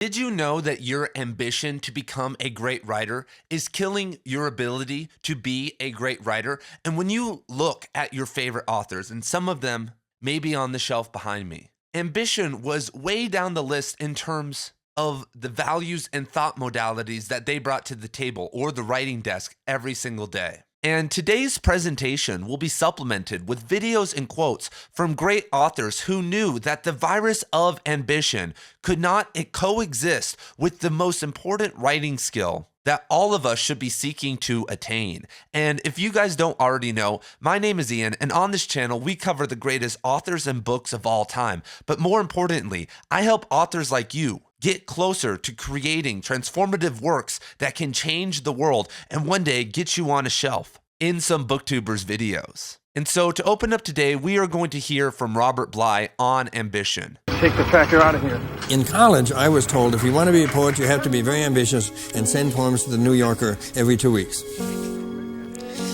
Did you know that your ambition to become a great writer is killing your ability to be a great writer? And when you look at your favorite authors, and some of them may be on the shelf behind me, ambition was way down the list in terms of the values and thought modalities that they brought to the table or the writing desk every single day. And today's presentation will be supplemented with videos and quotes from great authors who knew that the virus of ambition could not coexist with the most important writing skill that all of us should be seeking to attain. And if you guys don't already know, my name is Ian, and on this channel, we cover the greatest authors and books of all time. But more importantly, I help authors like you get closer to creating transformative works that can change the world and one day get you on a shelf in some booktubers videos. And so to open up today, we are going to hear from Robert Bly on ambition. Take the tractor out of here. In college, I was told if you want to be a poet, you have to be very ambitious and send poems to the New Yorker every 2 weeks.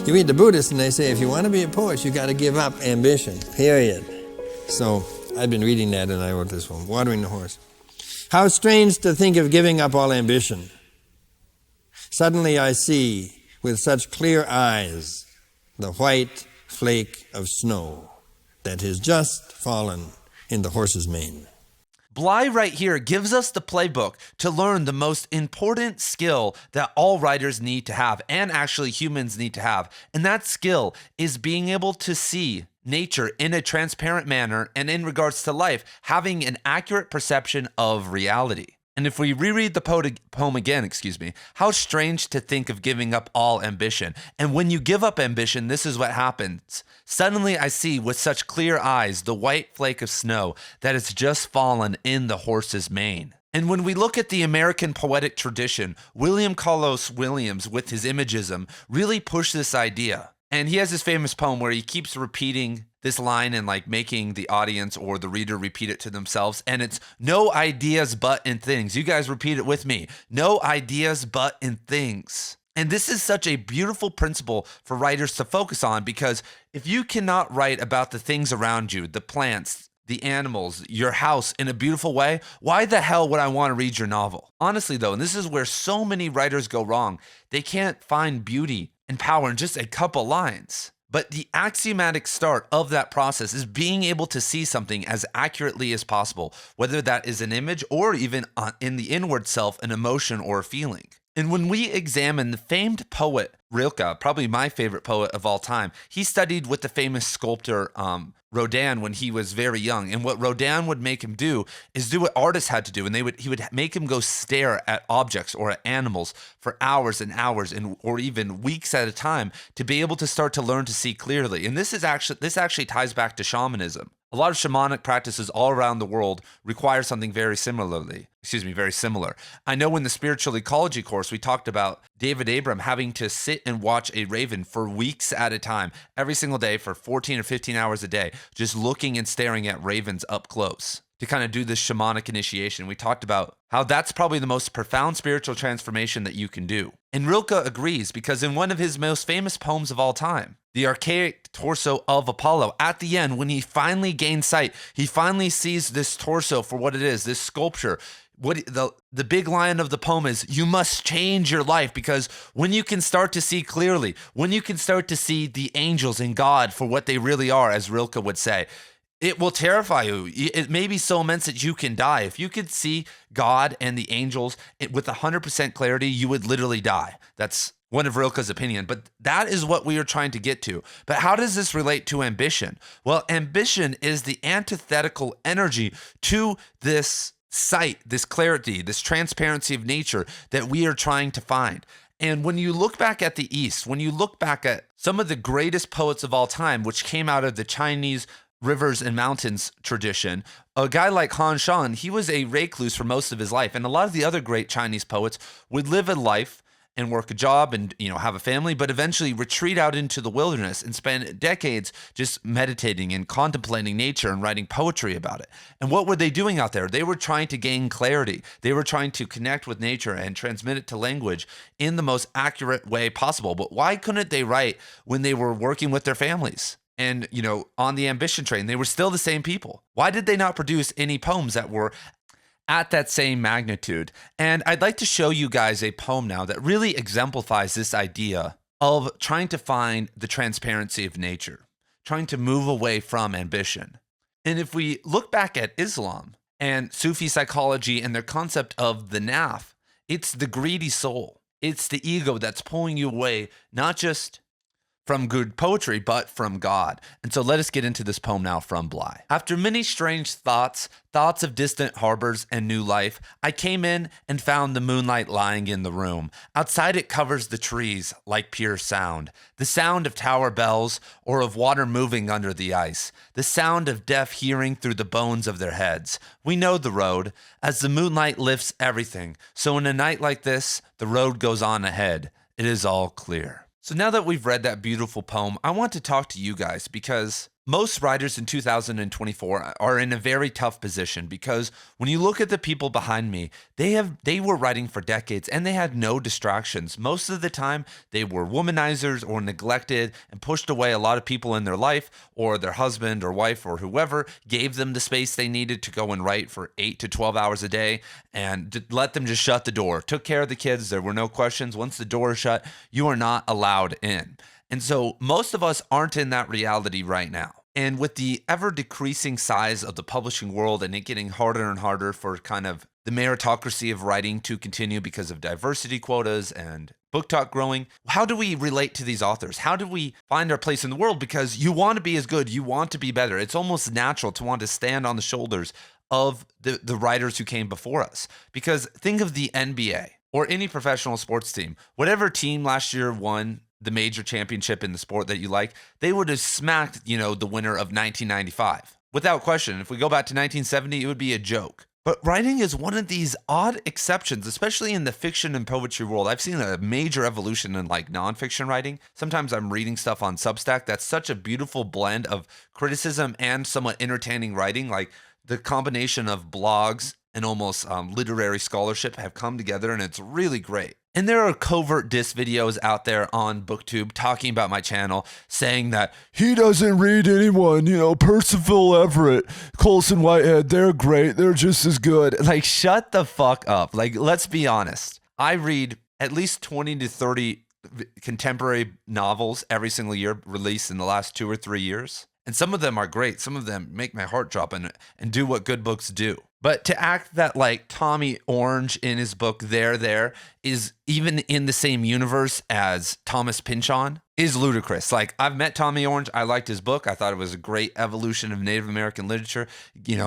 You read the Buddhists and they say if you want to be a poet, you got to give up ambition, period. So I've been reading that and I wrote this one, Watering the Horse. How strange to think of giving up all ambition. Suddenly I see, with such clear eyes, the white flake of snow that has just fallen in the horse's mane. Bly right here gives us the playbook to learn the most important skill that all writers need to have, and actually humans need to have. And that skill is being able to see nature in a transparent manner, and in regards to life, having an accurate perception of reality. And if we reread the poem again, how strange to think of giving up all ambition. And when you give up ambition, this is what happens. Suddenly I see with such clear eyes the white flake of snow that has just fallen in the horse's mane. And when we look at the American poetic tradition, William Carlos Williams with his imagism really pushed this idea. And he has this famous poem where he keeps repeating this line and like making the audience or the reader repeat it to themselves. And it's no ideas but in things. You guys repeat it with me. No ideas but in things. And this is such a beautiful principle for writers to focus on, because if you cannot write about the things around you, the plants, the animals, your house in a beautiful way, why the hell would I want to read your novel? Honestly though, and this is where so many writers go wrong, they can't find beauty and power in just a couple lines. But the axiomatic start of that process is being able to see something as accurately as possible, whether that is an image or even in the inward self, an emotion or a feeling. And when we examine the famed poet Rilke, probably my favorite poet of all time, he studied with the famous sculptor Rodin when he was very young. And what Rodin would make him do is do what artists had to do. And he would make him go stare at objects or at animals for hours and hours or even weeks at a time to be able to start to learn to see clearly. And this actually ties back to shamanism. A lot of shamanic practices all around the world require something very similar. I know in the spiritual ecology course, we talked about David Abram having to sit and watch a raven for weeks at a time, every single day for 14 or 15 hours a day, just looking and staring at ravens up close to kind of do this shamanic initiation. We talked about how that's probably the most profound spiritual transformation that you can do. And Rilke agrees, because in one of his most famous poems of all time, The Archaic Torso of Apollo, at the end, when he finally gains sight, he finally sees this torso for what it is, this sculpture. What the big line of the poem is, you must change your life, because when you can start to see clearly, when you can start to see the angels and God for what they really are, as Rilke would say, it will terrify you. It may be so immense that you can die. If you could see God and the angels with 100% clarity, you would literally die. That's one of Rilke's opinion, but that is what we are trying to get to. But how does this relate to ambition? Well, ambition is the antithetical energy to this sight, this clarity, this transparency of nature that we are trying to find. And when you look back at the East, when you look back at some of the greatest poets of all time, which came out of the Chinese rivers and mountains tradition, a guy like Han Shan, he was a recluse for most of his life. And a lot of the other great Chinese poets would live a life and work a job and, have a family, but eventually retreat out into the wilderness and spend decades just meditating and contemplating nature and writing poetry about it. And what were they doing out there? They were trying to gain clarity. They were trying to connect with nature and transmit it to language in the most accurate way possible. But why couldn't they write when they were working with their families? And, on the ambition train, they were still the same people. Why did they not produce any poems that were at that same magnitude. And I'd like to show you guys a poem now that really exemplifies this idea of trying to find the transparency of nature, trying to move away from ambition. And if we look back at Islam and Sufi psychology and their concept of the nafs, it's the greedy soul. It's the ego that's pulling you away, not just from good poetry, but from God. And so let us get into this poem now from Bly. After many strange thoughts of distant harbors and new life, I came in and found the moonlight lying in the room. Outside it covers the trees like pure sound. The sound of tower bells or of water moving under the ice. The sound of deaf hearing through the bones of their heads. We know the road, as the moonlight lifts everything. So in a night like this, the road goes on ahead. It is all clear. So now that we've read that beautiful poem, I want to talk to you guys because most writers in 2024 are in a very tough position because when you look at the people behind me, they were writing for decades and they had no distractions. Most of the time, they were womanizers or neglected and pushed away a lot of people in their life, or their husband or wife or whoever gave them the space they needed to go and write for 8 to 12 hours a day and let them just shut the door. Took care of the kids. There were no questions. Once the door is shut, you are not allowed in. And so most of us aren't in that reality right now. And with the ever decreasing size of the publishing world and it getting harder and harder for kind of the meritocracy of writing to continue because of diversity quotas and book talk growing, how do we relate to these authors? How do we find our place in the world? Because you want to be as good, you want to be better. It's almost natural to want to stand on the shoulders of the writers who came before us. Because think of the NBA or any professional sports team. Whatever team last year won the major championship in the sport that you like, they would have smacked, the winner of 1995. Without question. If we go back to 1970, it would be a joke. But writing is one of these odd exceptions, especially in the fiction and poetry world. I've seen a major evolution in like nonfiction writing. Sometimes I'm reading stuff on Substack that's such a beautiful blend of criticism and somewhat entertaining writing. Like the combination of blogs and almost literary scholarship have come together, and it's really great. And there are covert diss videos out there on BookTube talking about my channel, saying that he doesn't read anyone, Percival Everett, Colson Whitehead, they're great, they're just as good. Like, shut the fuck up. Like, let's be honest. I read at least 20 to 30 contemporary novels every single year released in the last 2 or 3 years. And some of them are great. Some of them make my heart drop and do what good books do. But to act that like Tommy Orange in his book There is even in the same universe as Thomas Pynchon is ludicrous. Like, I've met Tommy Orange. I liked his book. I thought it was a great evolution of Native American literature.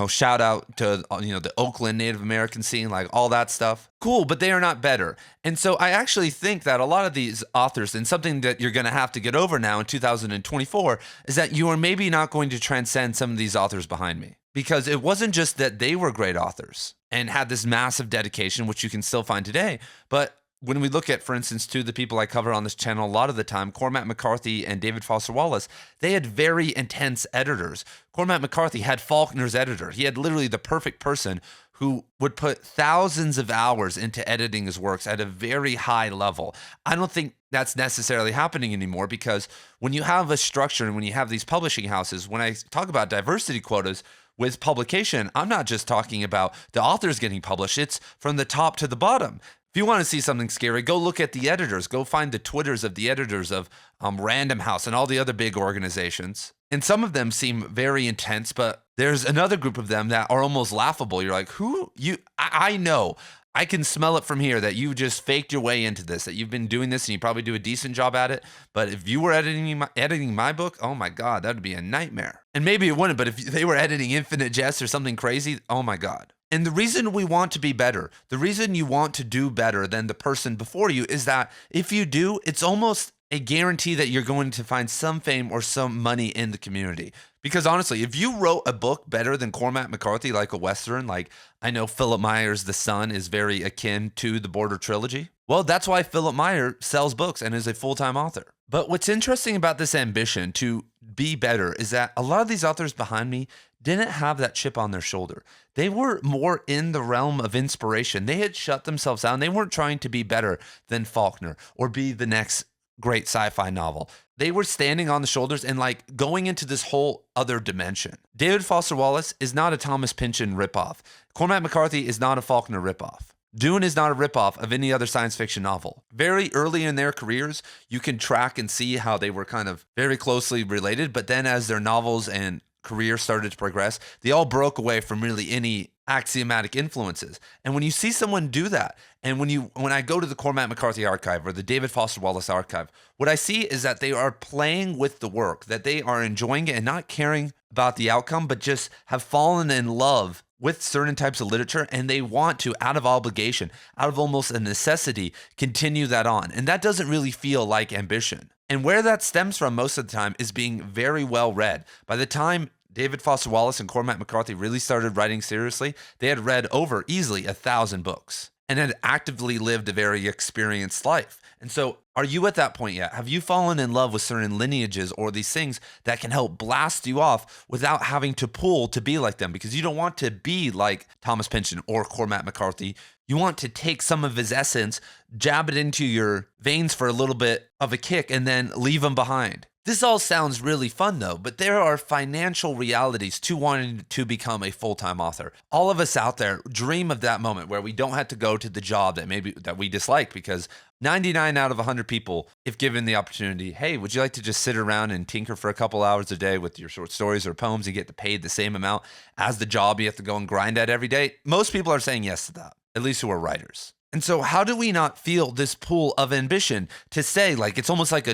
Shout out to, the Oakland Native American scene, like all that stuff. Cool, but they are not better. And so I actually think that a lot of these authors, and something that you're going to have to get over now in 2024, is that you are maybe not going to transcend some of these authors behind me. Because it wasn't just that they were great authors and had this massive dedication, which you can still find today, but when we look at, for instance, two of the people I cover on this channel a lot of the time, Cormac McCarthy and David Foster Wallace, they had very intense editors. Cormac McCarthy had Faulkner's editor. He had literally the perfect person who would put thousands of hours into editing his works at a very high level. I don't think that's necessarily happening anymore, because when you have a structure and when you have these publishing houses, when I talk about diversity quotas with publication, I'm not just talking about the authors getting published. It's from the top to the bottom. If you want to see something scary, go look at the editors. Go find the Twitters of the editors of Random House and all the other big organizations. And some of them seem very intense, but there's another group of them that are almost laughable. You're like, who? I know. I can smell it from here that you just faked your way into this, that you've been doing this and you probably do a decent job at it. But if you were editing my book, oh my God, that would be a nightmare. And maybe it wouldn't, but if they were editing Infinite Jest or something crazy, oh my God. And the reason we want to be better, the reason you want to do better than the person before you, is that if you do, it's almost a guarantee that you're going to find some fame or some money in the community. Because honestly, if you wrote a book better than Cormac McCarthy, like a Western, like I know Philip Meyer's The Sun is very akin to the Border Trilogy. Well, that's why Philip Meyer sells books and is a full-time author. But what's interesting about this ambition to be better is that a lot of these authors behind me didn't have that chip on their shoulder. They were more in the realm of inspiration. They had shut themselves down. They weren't trying to be better than Faulkner or be the next great sci-fi novel. They were standing on the shoulders and like going into this whole other dimension. David Foster Wallace is not a Thomas Pynchon ripoff. Cormac McCarthy is not a Faulkner ripoff. Dune is not a ripoff of any other science fiction novel. Very early in their careers, you can track and see how they were kind of very closely related, but then as their novels and career started to progress, they all broke away from really any axiomatic influences. And when you see someone do that, and when I go to the Cormac McCarthy archive or the David Foster Wallace archive, what I see is that they are playing with the work, that they are enjoying it and not caring about the outcome, but just have fallen in love with certain types of literature, and they want to, out of obligation, out of almost a necessity, continue that on. And that doesn't really feel like ambition. And where that stems from most of the time is being very well read. By the time David Foster Wallace and Cormac McCarthy really started writing seriously, they had read over easily 1,000 books and had actively lived a very experienced life. And so are you at that point yet? Have you fallen in love with certain lineages or these things that can help blast you off without having to pull to be like them? Because you don't want to be like Thomas Pynchon or Cormac McCarthy. You want to take some of his essence, jab it into your veins for a little bit of a kick, and then leave them behind. This all sounds really fun though, but there are financial realities to wanting to become a full-time author. All of us out there dream of that moment where we don't have to go to the job that we dislike, because 99 out of 100 people, if given the opportunity, hey, would you like to just sit around and tinker for a couple hours a day with your short stories or poems and get paid the same amount as the job you have to go and grind at every day? Most people are saying yes to that, at least who are writers. And so how do we not feel this pool of ambition to say, like, it's almost like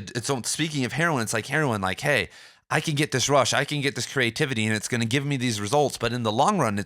speaking of heroin, it's like heroin, like, hey, I can get this rush, I can get this creativity, and it's going to give me these results, but in the long run,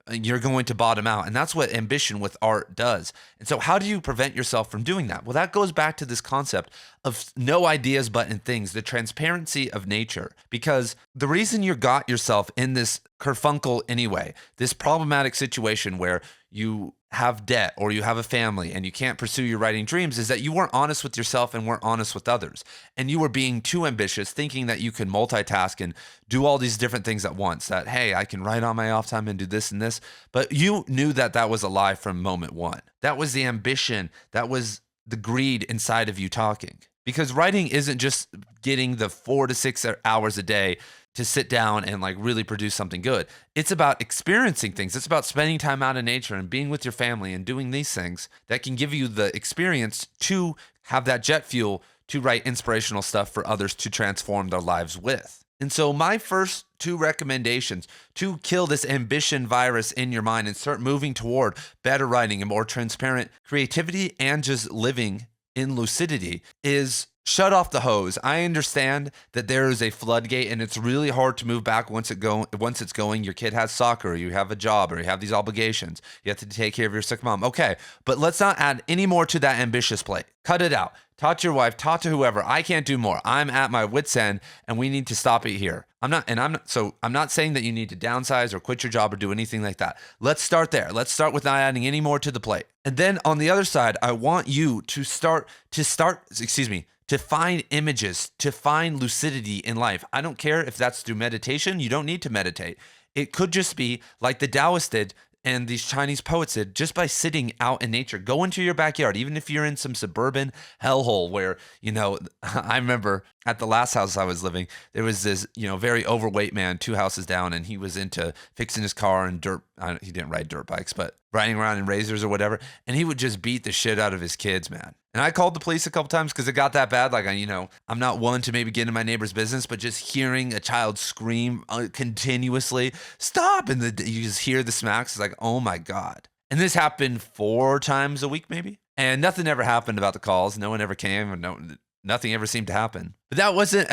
you're going to bottom out. And that's what ambition with art does. And so how do you prevent yourself from doing that? Well, that goes back to this concept of no ideas but in things, the transparency of nature. Because the reason you got yourself in this kerfunkel anyway, this problematic situation where you have debt or you have a family and you can't pursue your writing dreams, is that you weren't honest with yourself and weren't honest with others. And you were being too ambitious, thinking that you can multitask and do all these different things at once, that, hey, I can write on my off time and do this and this. But you knew that that was a lie from moment one. That was the ambition. That was the greed inside of you talking. Because writing isn't just getting the 4 to 6 hours a day to sit down and like really produce something good. It's about experiencing things. It's about spending time out in nature and being with your family and doing these things that can give you the experience to have that jet fuel to write inspirational stuff for others to transform their lives with. And so my first 2 recommendations to kill this ambition virus in your mind and start moving toward better writing and more transparent creativity and just living in lucidity is shut off the hose. I understand that there is a floodgate and it's really hard to move back once it's going. Your kid has soccer, or you have a job, or you have these obligations. You have to take care of your sick mom. Okay, but let's not add any more to that ambitious plate. Cut it out. Talk to your wife, talk to whoever. I can't do more. I'm at my wit's end and we need to stop it here. I'm not saying that you need to downsize or quit your job or do anything like that. Let's start there. Let's start with not adding any more to the plate. And then on the other side, I want you to find images, to find lucidity in life. I don't care if that's through meditation. You don't need to meditate. It could just be like the Taoists did and these Chinese poets did, just by sitting out in nature. Go into your backyard, even if you're in some suburban hellhole where, I remember at the last house I was living, there was this, very overweight man 2 houses down, and he was into fixing his car and he didn't ride dirt bikes, but riding around in razors or whatever. And he would just beat the shit out of his kids, man. And I called the police a couple times because it got that bad. Like, I'm not one to maybe get in my neighbor's business, but just hearing a child scream continuously, stop, and you just hear the smacks. It's like, oh my God. And this happened 4 times a week maybe. And nothing ever happened about the calls. No one ever came, and nothing ever seemed to happen. But that wasn't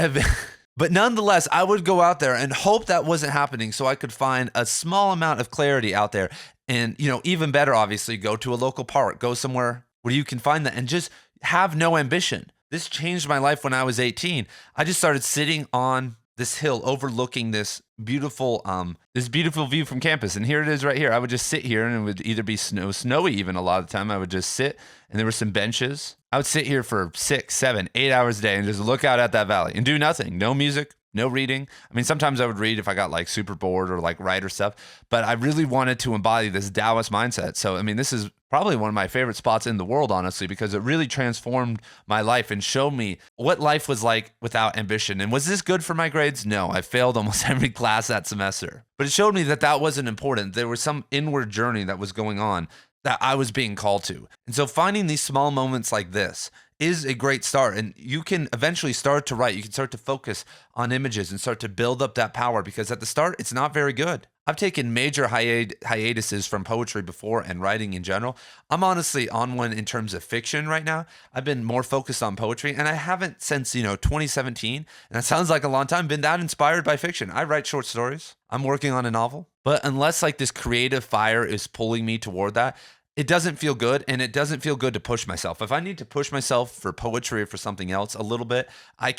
But nonetheless, I would go out there and hope that wasn't happening so I could find a small amount of clarity out there. And, even better, obviously, go to a local park, go somewhere where you can find that and just have no ambition. This changed my life when I was 18. I just started sitting on this hill overlooking this beautiful view from campus. And here it is right here. I would just sit here, and it would either be snowy even a lot of the time. I would just sit, and there were some benches. I would sit here for 6, 7, 8 hours a day and just look out at that valley and do nothing. No music, no reading. I mean, sometimes I would read if I got like super bored or like writer stuff, but I really wanted to embody this Taoist mindset. So, I mean, this is probably one of my favorite spots in the world, honestly, because it really transformed my life and showed me what life was like without ambition. And was this good for my grades? No, I failed almost every class that semester, but it showed me that that wasn't important. There was some inward journey that was going on that I was being called to. And so finding these small moments like this is a great start. And you can eventually start to write. You can start to focus on images and start to build up that power, because at the start, it's not very good. I've taken major hiatuses from poetry before and writing in general. I'm honestly on one in terms of fiction right now. I've been more focused on poetry, and I haven't since, 2017. And that sounds like a long time, been that inspired by fiction. I write short stories. I'm working on a novel. But unless like this creative fire is pulling me toward that, it doesn't feel good, and it doesn't feel good to push myself. If I need to push myself for poetry or for something else a little bit, I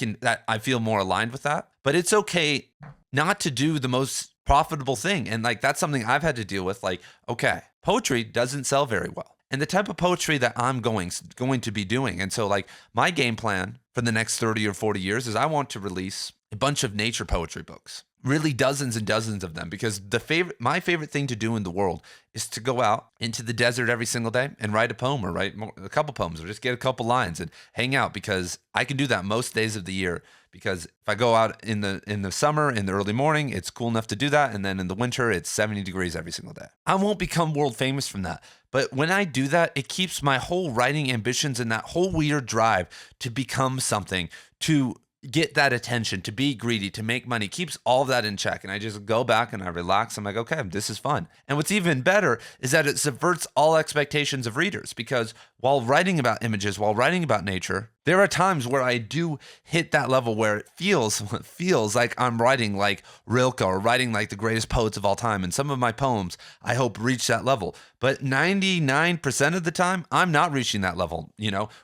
feel more aligned with that. But it's okay not to do the most profitable thing. And like, that's something I've had to deal with. Like, okay, poetry doesn't sell very well. And the type of poetry that I'm going to be doing. And so like my game plan for the next 30 or 40 years is I want to release a bunch of nature poetry books, really dozens and dozens of them, because my favorite thing to do in the world is to go out into the desert every single day and write a poem or write a couple poems or just get a couple lines and hang out, because I can do that most days of the year. Because if I go out in the summer, in the early morning, it's cool enough to do that. And then in the winter, it's 70 degrees every single day. I won't become world famous from that. But when I do that, it keeps my whole writing ambitions and that whole weird drive to become something, to get that attention, to be greedy, to make money, keeps all of that in check. And I just go back and I relax. I'm like, okay, this is fun. And what's even better is that it subverts all expectations of readers, because while writing about images, while writing about nature, there are times where I do hit that level where it feels like I'm writing like Rilke or writing like the greatest poets of all time. And some of my poems, I hope, reach that level. But 99% of the time, I'm not reaching that level.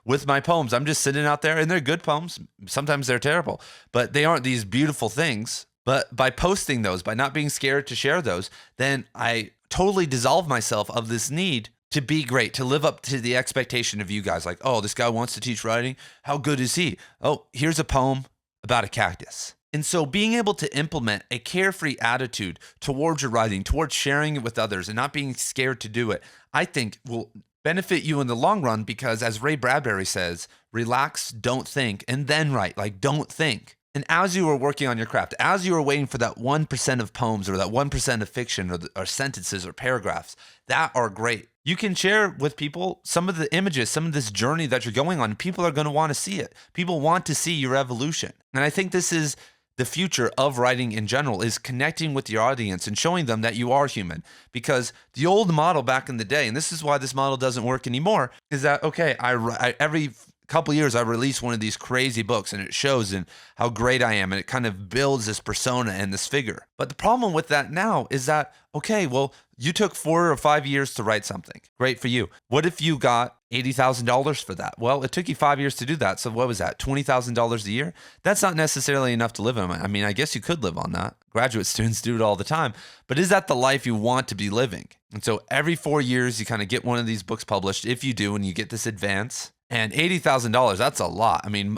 With my poems, I'm just sitting out there, and they're good poems. Sometimes they're terrible, but they aren't these beautiful things. But by posting those, by not being scared to share those, then I totally dissolve myself of this need to be great, to live up to the expectation of you guys. Like, oh, this guy wants to teach writing. How good is he? Oh, here's a poem about a cactus. And so being able to implement a carefree attitude towards your writing, towards sharing it with others and not being scared to do it, I think will benefit you in the long run, because as Ray Bradbury says, relax, don't think, and then write. Like, don't think. And as you are working on your craft, as you are waiting for that 1% of poems or that 1% of fiction or sentences or paragraphs that are great, you can share with people some of the images, some of this journey that you're going on. People are going to want to see it. People want to see your evolution. And I think this is the future of writing in general, is connecting with your audience and showing them that you are human. Because the old model back in the day, and this is why this model doesn't work anymore, is that, okay, I every couple years I release one of these crazy books, and it shows in how great I am, and it kind of builds this persona and this figure. But the problem with that now is that, okay, well, you took 4 or 5 years to write something. Great for you. What if you got $80,000 for that? Well, it took you 5 years to do that. So what was that? $20,000 a year? That's not necessarily enough to live on. I mean, I guess you could live on that. Graduate students do it all the time. But is that the life you want to be living? And so every 4 years, you kind of get one of these books published. If you do, and you get this advance. And $80,000, that's a lot. I mean,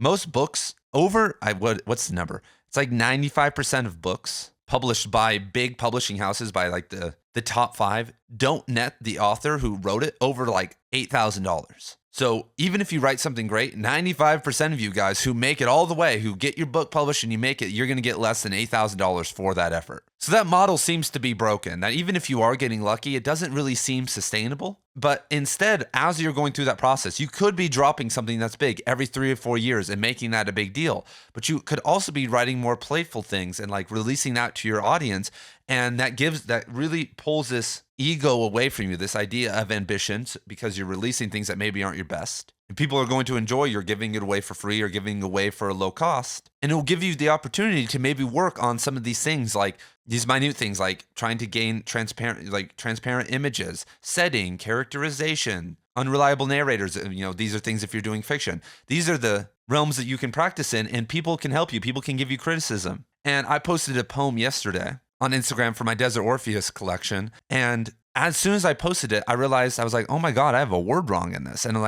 most books what's the number? It's like 95% of books published by big publishing houses, by like the top 5, don't net the author who wrote it over like $8,000. So even if you write something great, 95% of you guys who make it all the way, who get your book published and you make it, you're going to get less than $8,000 for that effort. So that model seems to be broken, that even if you are getting lucky, it doesn't really seem sustainable. But instead, as you're going through that process, you could be dropping something that's big every 3 or 4 years and making that a big deal. But you could also be writing more playful things and like releasing that to your audience. And that really pulls this ego away from you, this idea of ambitions, because you're releasing things that maybe aren't your best. And people are going to enjoy you're giving it away for free or giving it away for a low cost. And it will give you the opportunity to maybe work on some of these things, like these minute things, like trying to gain transparent images, setting, characterization, unreliable narrators. These are things if you're doing fiction. These are the realms that you can practice in, and people can help you. People can give you criticism. And I posted a poem yesterday on Instagram for my Desert Orpheus collection. And as soon as I posted it, I realized, I was like, oh my God, I have a word wrong in this. And it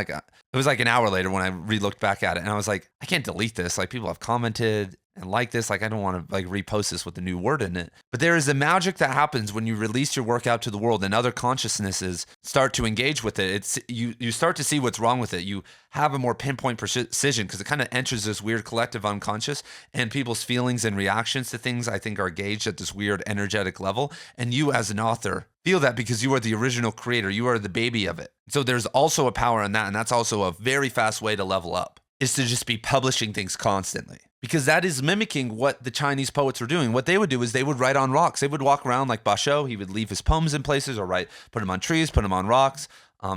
was like an hour later when I re-looked back at it, and I was like, I can't delete this. Like, people have commented. and like this. Like, I don't want to like repost this with a new word in it. But there is a magic that happens when you release your work out to the world and other consciousnesses start to engage with it. It's you start to see what's wrong with it. You have a more pinpoint precision because it kind of enters this weird collective unconscious, and people's feelings and reactions to things, I think, are gauged at this weird energetic level. And you as an author feel that because you are the original creator. You are the baby of it. So there's also a power in that. And that's also a very fast way to level up, is to just be publishing things constantly. Because that is mimicking what the Chinese poets were doing. What they would do is they would write on rocks. They would walk around like Basho. He would leave his poems in places or put them on trees, put them on rocks,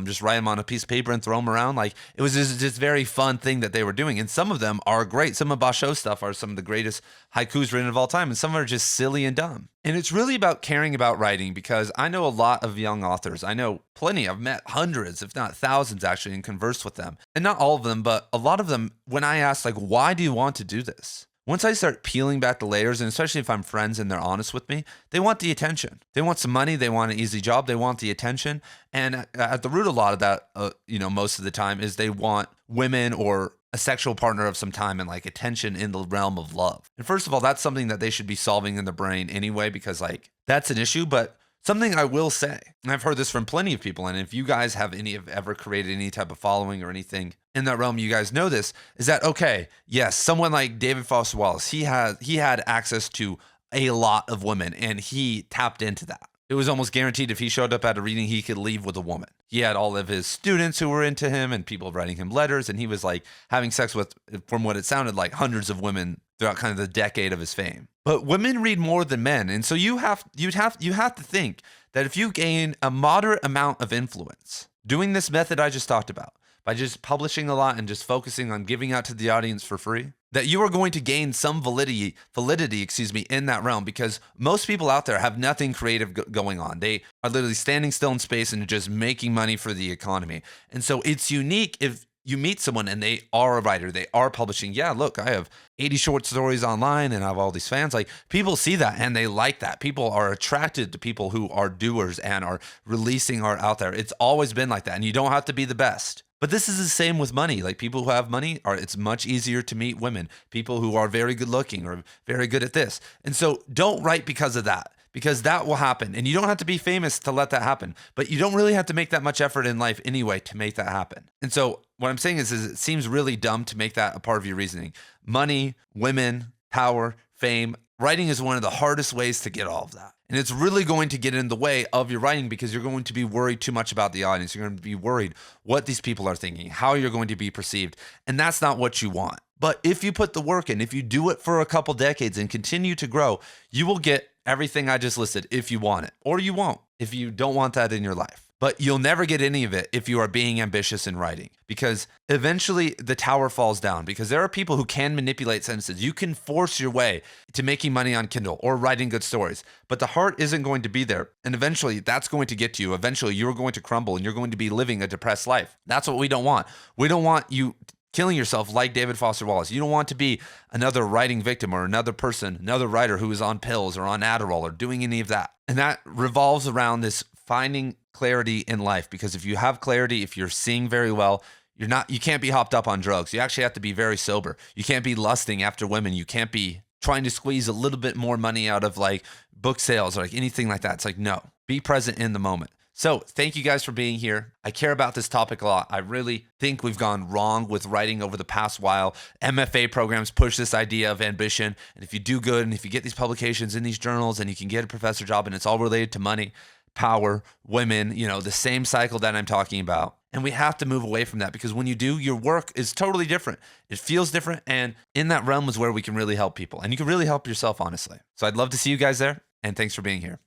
just write them on a piece of paper and throw them around. Like, it was just very fun thing that they were doing. And some of them are great. Some of Basho's stuff are some of the greatest haikus written of all time. And some are just silly and dumb. And it's really about caring about writing, because I know a lot of young authors. I know plenty. I've met hundreds, if not thousands actually, and conversed with them. And not all of them, but a lot of them, when I ask, like, why do you want to do this? Once I start peeling back the layers, and especially if I'm friends and they're honest with me, they want the attention. They want some money. They want an easy job. They want the attention. And at the root, a lot of that, most of the time, is they want women or a sexual partner of some time and like attention in the realm of love. And first of all, that's something that they should be solving in the brain anyway, because like that's an issue. But something I will say, and I've heard this from plenty of people, and if you guys have ever created any type of following or anything in that realm, you guys know this, is that, okay, yes, someone like David Foster Wallace, he had access to a lot of women, and he tapped into that. It was almost guaranteed if he showed up at a reading, he could leave with a woman. He had all of his students who were into him and people writing him letters, and he was like having sex with, from what it sounded like, hundreds of women throughout kind of the decade of his fame. But women read more than men, and so you have to think that if you gain a moderate amount of influence doing this method I just talked about, by just publishing a lot and just focusing on giving out to the audience for free, that you are going to gain some validity, in that realm, because most people out there have nothing creative going on. They are literally standing still in space and just making money for the economy. And so it's unique if you meet someone and they are a writer, they are publishing. Yeah, look, I have 80 short stories online and I have all these fans. Like, people see that and they like that. People are attracted to people who are doers and are releasing art out there. It's always been like that. And you don't have to be the best. But this is the same with money. Like, people who have money, it's much easier to meet women, people who are very good looking or very good at this. And so don't write because of that, because that will happen. And you don't have to be famous to let that happen, but you don't really have to make that much effort in life anyway to make that happen. And so what I'm saying is it seems really dumb to make that a part of your reasoning. Money, women, power, fame. Writing is one of the hardest ways to get all of that. And it's really going to get in the way of your writing, because you're going to be worried too much about the audience. You're going to be worried what these people are thinking, how you're going to be perceived. And that's not what you want. But if you put the work in, if you do it for a couple decades and continue to grow, you will get everything I just listed if you want it, or you won't if you don't want that in your life. But you'll never get any of it if you are being ambitious in writing, because eventually the tower falls down, because there are people who can manipulate sentences. You can force your way to making money on Kindle or writing good stories, but the heart isn't going to be there. And eventually that's going to get to you. Eventually you're going to crumble and you're going to be living a depressed life. That's what we don't want. We don't want you killing yourself like David Foster Wallace. You don't want to be another writing victim or another person, another writer who is on pills or on Adderall or doing any of that. And that revolves around this finding clarity in life, because if you have clarity, if you're seeing very well, you can't be hopped up on drugs. You actually have to be very sober. You can't be lusting after women. You can't be trying to squeeze a little bit more money out of like book sales or like anything like that. It's like, no, be present in the moment. So thank you guys for being here. I care about this topic a lot. I really think we've gone wrong with writing over the past while. MFA programs push this idea of ambition. And if you do good and if you get these publications in these journals and you can get a professor job and it's all related to money, power, women, the same cycle that I'm talking about. And we have to move away from that, because when you do, your work is totally different. It feels different. And in that realm is where we can really help people. And you can really help yourself, honestly. So I'd love to see you guys there. And thanks for being here.